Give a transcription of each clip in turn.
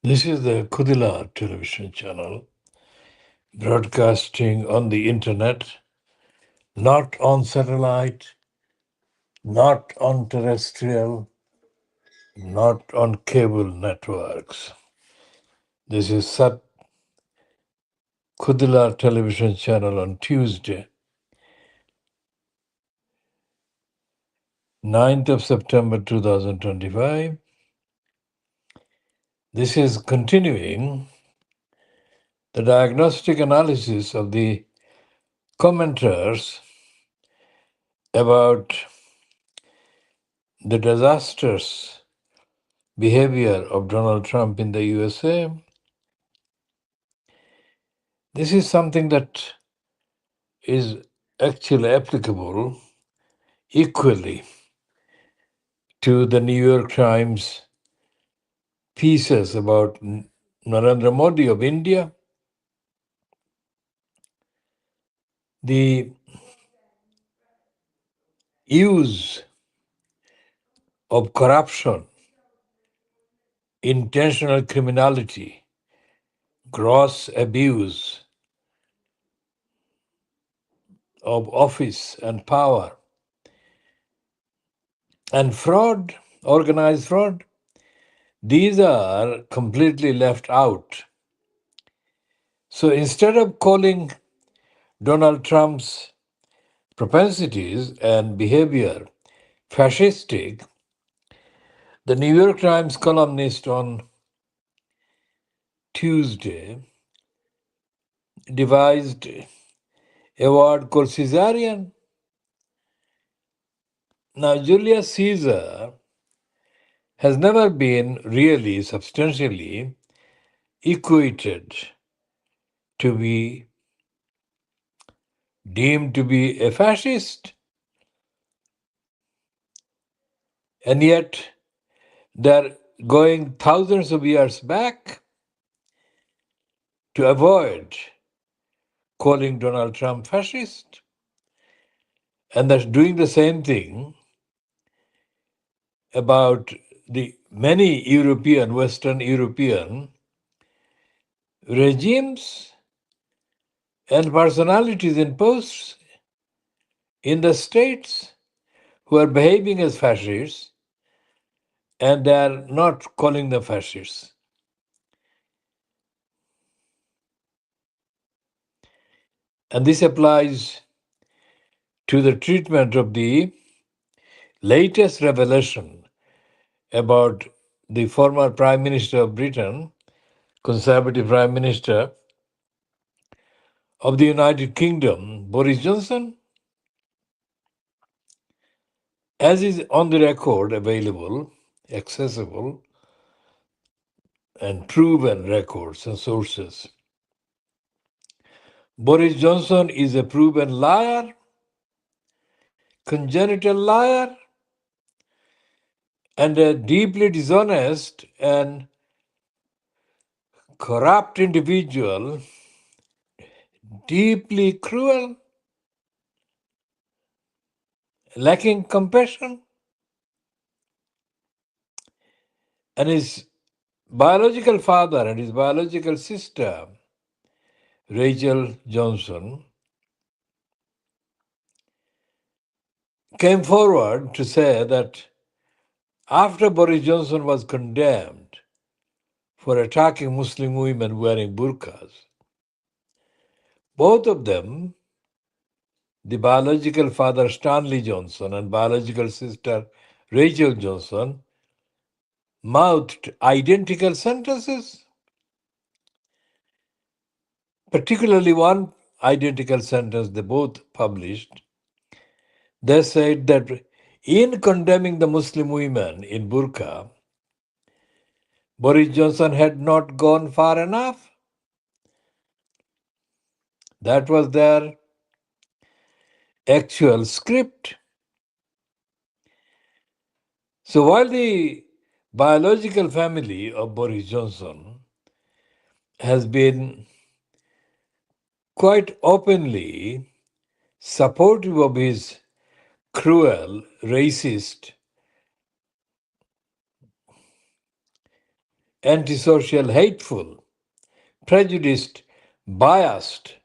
This is the Khoodeelaar television channel, broadcasting on the internet, not on satellite, not on terrestrial, not on cable networks. This is Khoodeelaar television channel on Tuesday, 9th of September 2025. This is continuing the diagnostic analysis of the commenters about the disastrous behavior of Donald Trump in the USA. This is something that is actually applicable equally to the New York Times pieces about Narendra Modi of India, the use of corruption, intentional criminality, gross abuse of office and power, and fraud, organized fraud. These are completely left out. So instead of calling Donald Trump's propensities and behavior fascistic, the New York Times columnist on Tuesday devised a word called Caesarian. Now, Julius Caesar has never been really substantially equated to be deemed to be a fascist. And yet, they're going thousands of years back to avoid calling Donald Trump fascist. And they're doing the same thing about the many European, Western European regimes and personalities in posts in the states who are behaving as fascists, and they are not calling them fascists. And this applies to the treatment of the latest revelation about the former Prime Minister of Britain, Conservative Prime Minister of the United Kingdom, Boris Johnson, as is on the record available, accessible, and proven records and sources. Boris Johnson is a proven liar, congenital liar, and a deeply dishonest and corrupt individual, deeply cruel, lacking compassion, and his biological father and his biological sister, Rachel Johnson, came forward to say that after Boris Johnson was condemned for attacking Muslim women wearing burqas, both of them, the biological father Stanley Johnson and biological sister Rachel Johnson, mouthed identical sentences, particularly one identical sentence they both published. They said that in condemning the Muslim women in burqa, Boris Johnson had not gone far enough. That was their actual script. So while the biological family of Boris Johnson has been quite openly supportive of his cruel, racist antisocial, hateful, prejudiced, biased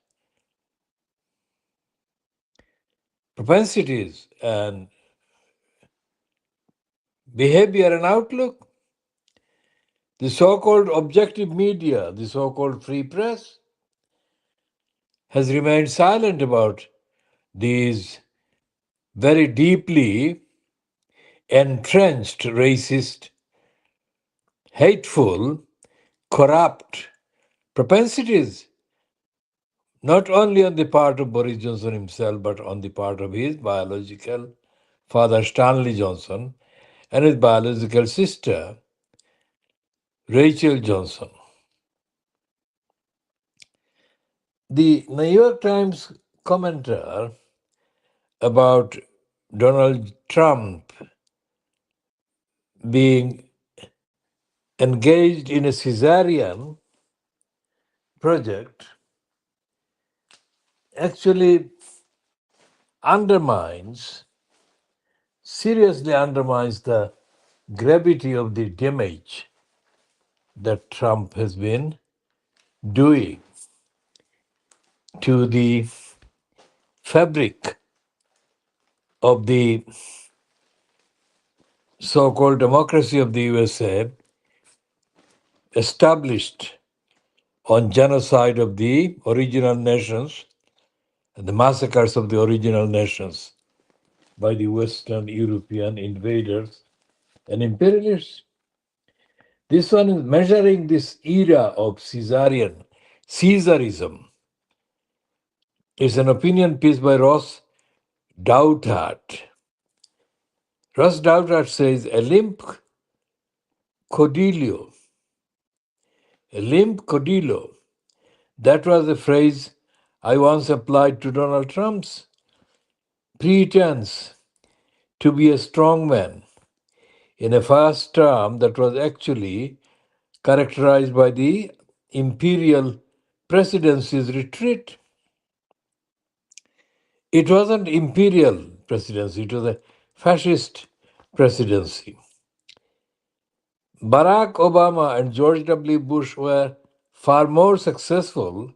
propensities and behavior and outlook. The so-called objective media, the so-called free press, has remained silent about these very deeply entrenched racist, hateful, corrupt propensities, not only on the part of Boris Johnson himself, but on the part of his biological father, Stanley Johnson, and his biological sister, Rachel Johnson. The New York Times commenter about Donald Trump being engaged in a cesarean project actually seriously undermines the gravity of the damage that Trump has been doing to the fabric of the so-called democracy of the USA, established on genocide of the original nations and the massacres of the original nations by the Western European invaders and imperialists. This one is measuring this era of Caesarism. It's an opinion piece by Ross Douthat. Ross Douthat says, a limp codillo. That was a phrase I once applied to Donald Trump's pretense to be a strong man in a first term that was actually characterized by the imperial presidency's retreat. It wasn't imperial presidency, it was a fascist presidency. Barack Obama and George W. Bush were far more successful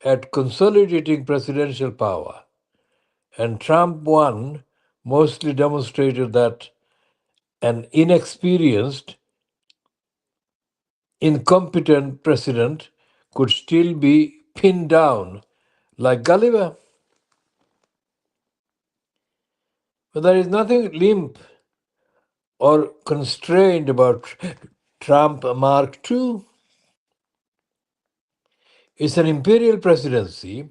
at consolidating presidential power, and Trump won mostly demonstrated that an inexperienced, incompetent president could still be pinned down like Gulliver. But there is nothing limp or constrained about Trump Mark II. It's an imperial presidency,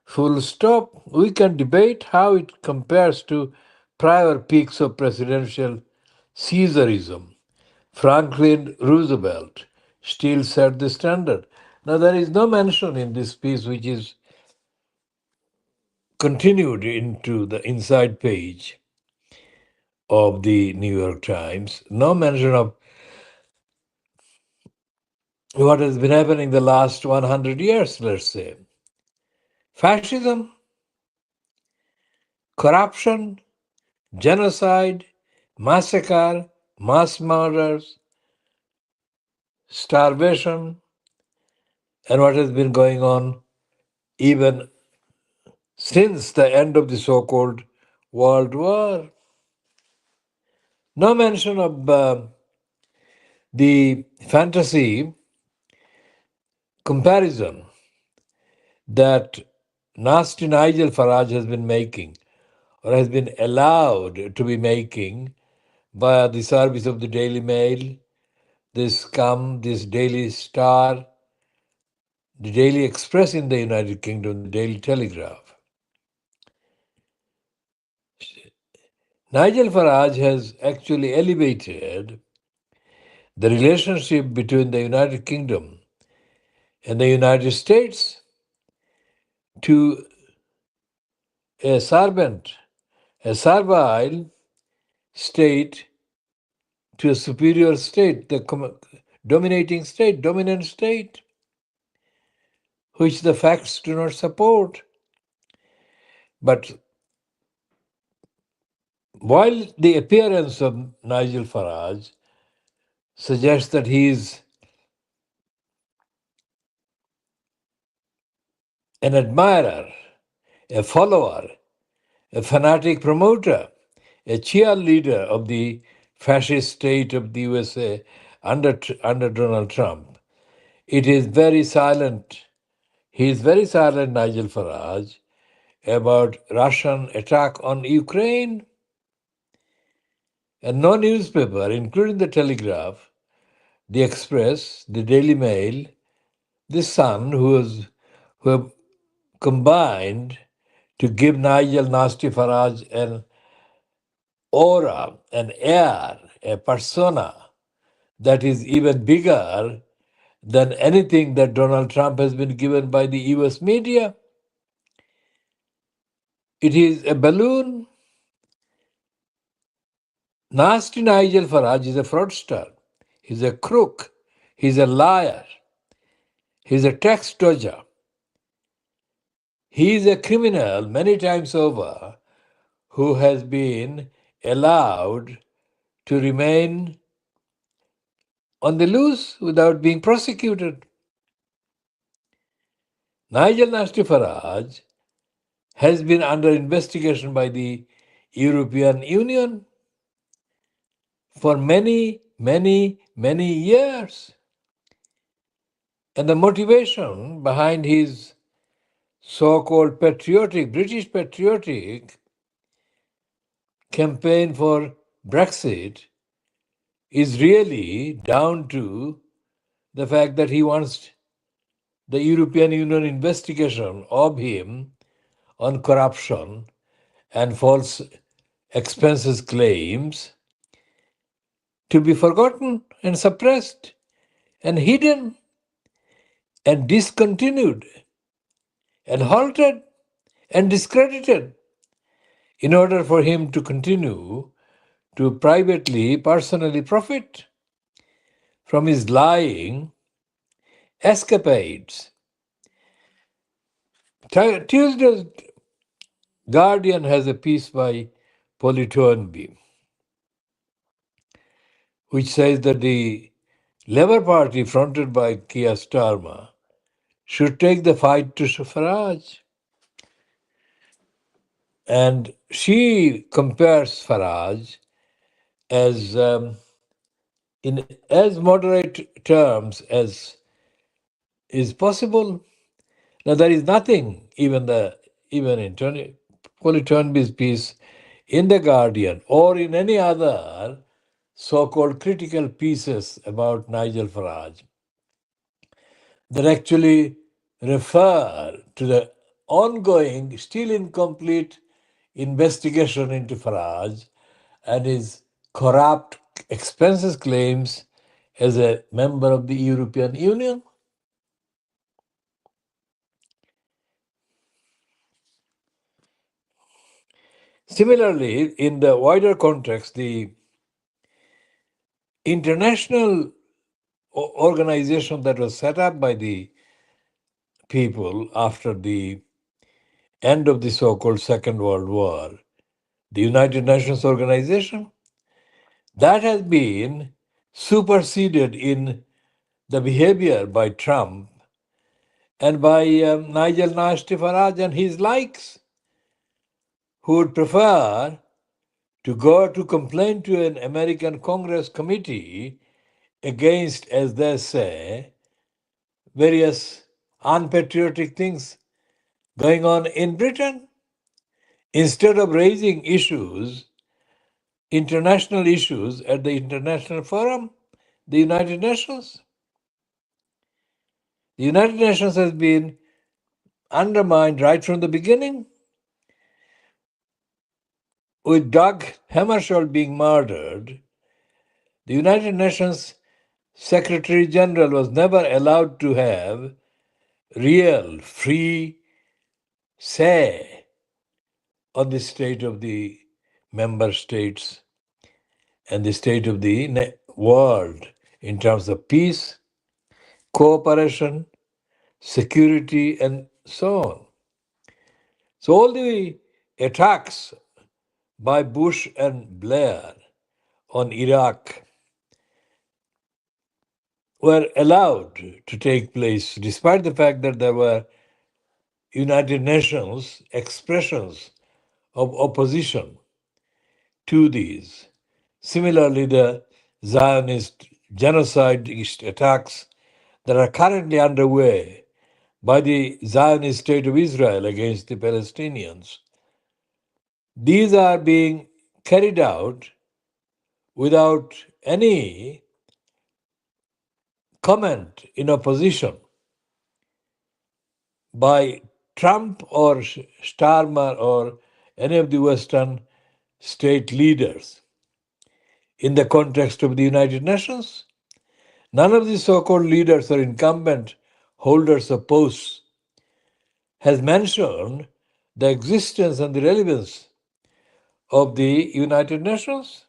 full stop. We can debate how it compares to prior peaks of presidential Caesarism. Franklin Roosevelt still set the standard. Now, there is no mention in this piece, which is continued into the inside page of the New York Times, no mention of what has been happening the last 100 years, let's say. Fascism, corruption, genocide, massacre, mass murders, starvation, and what has been going on even since the end of the so-called World War. No mention of the fantasy comparison that nasty Nigel Farage has been making or has been allowed to be making via the service of the Daily Mail, this Scum, this Daily Star, the Daily Express in the United Kingdom, the Daily Telegraph. Nigel Farage has actually elevated the relationship between the United Kingdom and the United States to a servant, a servile state to a superior state, the dominating state, dominant state, which the facts do not support. But while the appearance of Nigel Farage suggests that he is an admirer, a follower, a fanatic promoter, a cheerleader of the fascist state of the USA under Donald Trump. It is very silent. He is very silent, Nigel Farage, about Russian attack on Ukraine. And no newspaper, including the Telegraph, the Express, the Daily Mail, the Sun, who have combined to give Nigel Nasty Farage an aura, an air, a persona that is even bigger than anything that Donald Trump has been given by the US media. It is a balloon. Nasty Nigel Farage is a fraudster. He's a crook. He's a liar. He's a tax dodger. He is a criminal many times over who has been allowed to remain on the loose without being prosecuted. Nigel Nasty Farage has been under investigation by the European Union for many, many, many years. And the motivation behind his so-called British patriotic campaign for Brexit is really down to the fact that he wants the European Union investigation of him on corruption and false expenses claims to be forgotten and suppressed and hidden and discontinued and halted and discredited in order for him to continue to privately, personally profit from his lying escapades. Tuesday's Guardian has a piece by Polly Toynbee, which says that the Labour Party, fronted by Keir Starmer, should take the fight to Farage. And she compares Farage as in as moderate terms as is possible. Now there is nothing, even in Polly Toynbee's piece in the Guardian or in any other so-called critical pieces about Nigel Farage that actually refer to the ongoing, still incomplete investigation into Farage and his corrupt expenses claims as a member of the European Union. Similarly, in the wider context, the international organization that was set up by the people after the end of the so-called Second World War, the United Nations Organization, that has been superseded in the behavior by Trump and by Nigel Nasty Farage and his likes, who would prefer to go to complain to an American Congress committee against, as they say, various unpatriotic things going on in Britain, instead of raising issues, international issues at the International Forum, the United Nations. The United Nations has been undermined right from the beginning, with Doug Hammarskjöld being murdered. The United Nations Secretary General was never allowed to have real, free say on the state of the member states and the state of the world in terms of peace, cooperation, security, and so on. So all the attacks by Bush and Blair on Iraq were allowed to take place despite the fact that there were United Nations expressions of opposition to these. Similarly, the Zionist genocide attacks that are currently underway by the Zionist State of Israel against the Palestinians, these are being carried out without any comment in opposition by Trump or Starmer or any of the Western state leaders. In the context of the United Nations, none of the so-called leaders or incumbent holders of posts has mentioned the existence and the relevance of the United Nations.